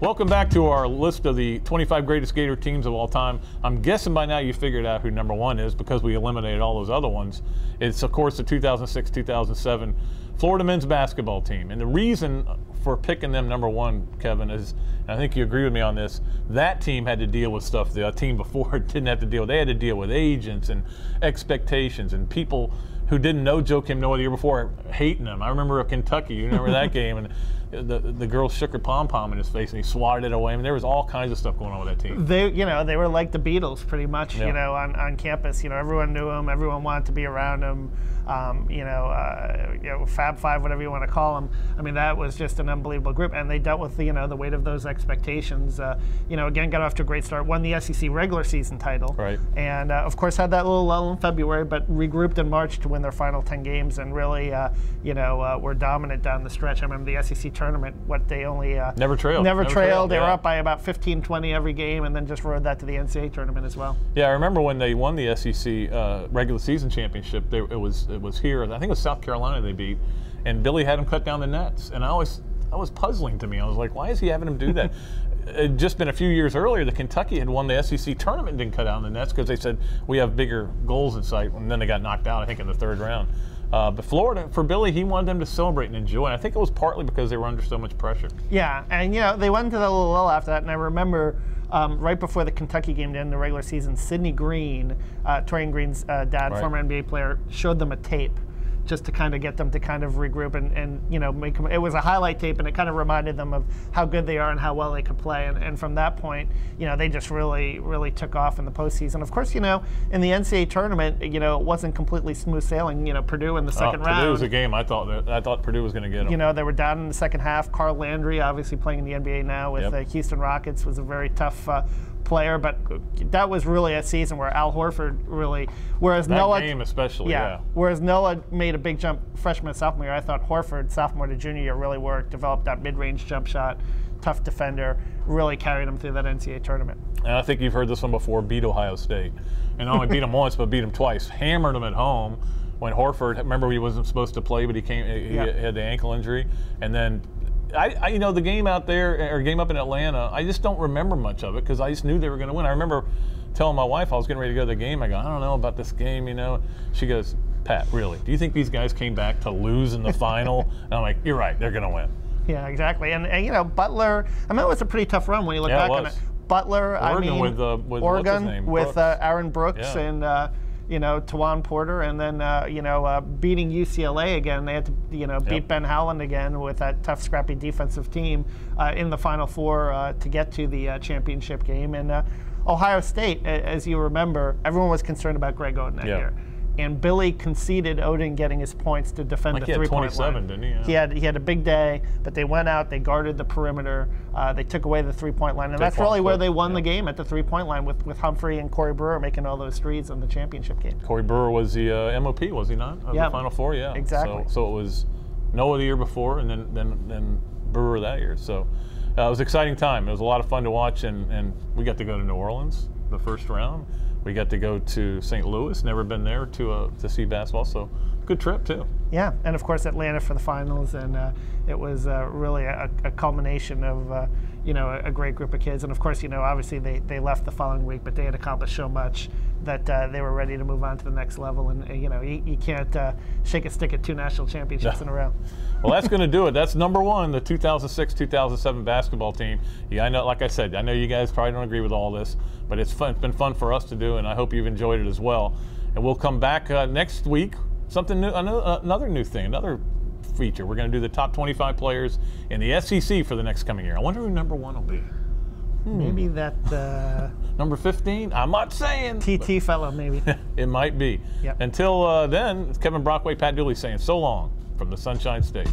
Welcome back to our list of the 25 greatest Gator teams of all time. I'm guessing by now you figured out who number one is because we eliminated all those other ones. It's, of course, the 2006-2007 Florida men's basketball team. And the reason for picking them number one, Kevin, is, and I think you agree with me on this, that team had to deal with stuff the team before didn't have to deal with. They had to deal with agents and expectations and people who didn't know Joakim Noah the year before hating him. I remember Kentucky, you remember that game, and the girl shook her pom-pom in his face and he swatted it away. I mean, there was all kinds of stuff going on with that team. They were like the Beatles pretty much, yeah. On campus. Everyone knew them, everyone wanted to be around them. Fab Five, whatever you want to call them. I mean, that was just an unbelievable group, and they dealt with the weight of those expectations. Again, got off to a great start, won the SEC regular season title, right? And of course had that little lull in February, but regrouped in March to win their final 10 games, and really, were dominant down the stretch. I remember the SEC tournament, they only never trailed. They were up by about 15-20 every game, and then just rode that to the NCAA tournament as well. Yeah, I remember when they won the SEC regular season championship. It was here. I think it was South Carolina they beat, and Billy had him cut down the nets. And that was puzzling to me. I was like, why is he having him do that? It had just been a few years earlier that Kentucky had won the SEC tournament and didn't cut down the nets because they said we have bigger goals in sight, and then they got knocked out, I think, in the third round. But Florida, for Billy, he wanted them to celebrate and enjoy. And I think it was partly because they were under so much pressure. Yeah, and they went into that little lull after that, and I remember right before the Kentucky game to end the regular season, Sidney Green, Torian Green's dad, right, former NBA player, showed them a tape just to kind of get them to kind of regroup and make them. It was a highlight tape, and it kind of reminded them of how good they are and how well they could play. And from that point, they just really took off in the postseason. Of course, in the NCAA tournament, it wasn't completely smooth sailing. Purdue in the second round. Purdue was a game I thought Purdue was going to get them. They were down in the second half. Carl Landry, obviously playing in the NBA now with the Houston Rockets, was a very tough player, but that was really a season where Al Horford really, whereas Noah, game especially, whereas Noah made a big jump freshman and sophomore year, I thought Horford, sophomore to junior year, really worked, developed that mid-range jump shot, tough defender, really carried him through that NCAA tournament. And I think you've heard this one before, beat Ohio State. And not only beat them once, but beat them twice. Hammered them at home when Horford, remember he wasn't supposed to play, but he had the ankle injury, and then the game out there, or game up in Atlanta, I just don't remember much of it because I just knew they were going to win. I remember telling my wife I was getting ready to go to the game. I go, I don't know about this game, She goes, Pat, really? Do you think these guys came back to lose in the final? And I'm like, you're right, they're going to win. Yeah, exactly. And Butler, it was a pretty tough run when you look back on it. Butler, Oregon with Oregon what's his name? with Aaron Brooks and Tawan Porter, and then beating UCLA again. They had to beat Ben Howland again with that tough, scrappy defensive team in the Final Four to get to the championship game. And Ohio State, as you remember, everyone was concerned about Greg Oden that year. And Billy conceded Oden getting his points to defend the three-point line. He had 27, didn't he? Yeah. He had a big day, but they went out, they guarded the perimeter, they took away the three-point line, and that's really where they won the game, at the three-point line, with Humphrey and Corey Brewer making all those threes in the championship game. Corey Brewer was the MOP, was he not? Of the Final Four, yeah. Exactly. So it was Noah the year before, and then Brewer that year. So it was an exciting time. It was a lot of fun to watch, and we got to go to New Orleans the first round. We got to go to St. Louis, never been there to see basketball, so good trip too. Yeah, and of course Atlanta for the finals, and it was really a culmination of a great group of kids. And of course, obviously they left the following week, but they had accomplished so much that they were ready to move on to the next level. And you can't shake a stick at 2 national championships in a row. Well, that's going to do it. That's number one, the 2006-2007 basketball team. Yeah, I know. Like I said, I know you guys probably don't agree with all this, but it's been fun for us to do, and I hope you've enjoyed it as well. And we'll come back next week. Something new, another new thing, another feature. We're going to do the top 25 players in the SEC for the next coming year. I wonder who number 1 will be. Maybe that number 15. I'm not saying TT fellow, maybe. It might be. Yep. Until then, it's Kevin Brockway, Pat Dooley saying so long from the Sunshine State.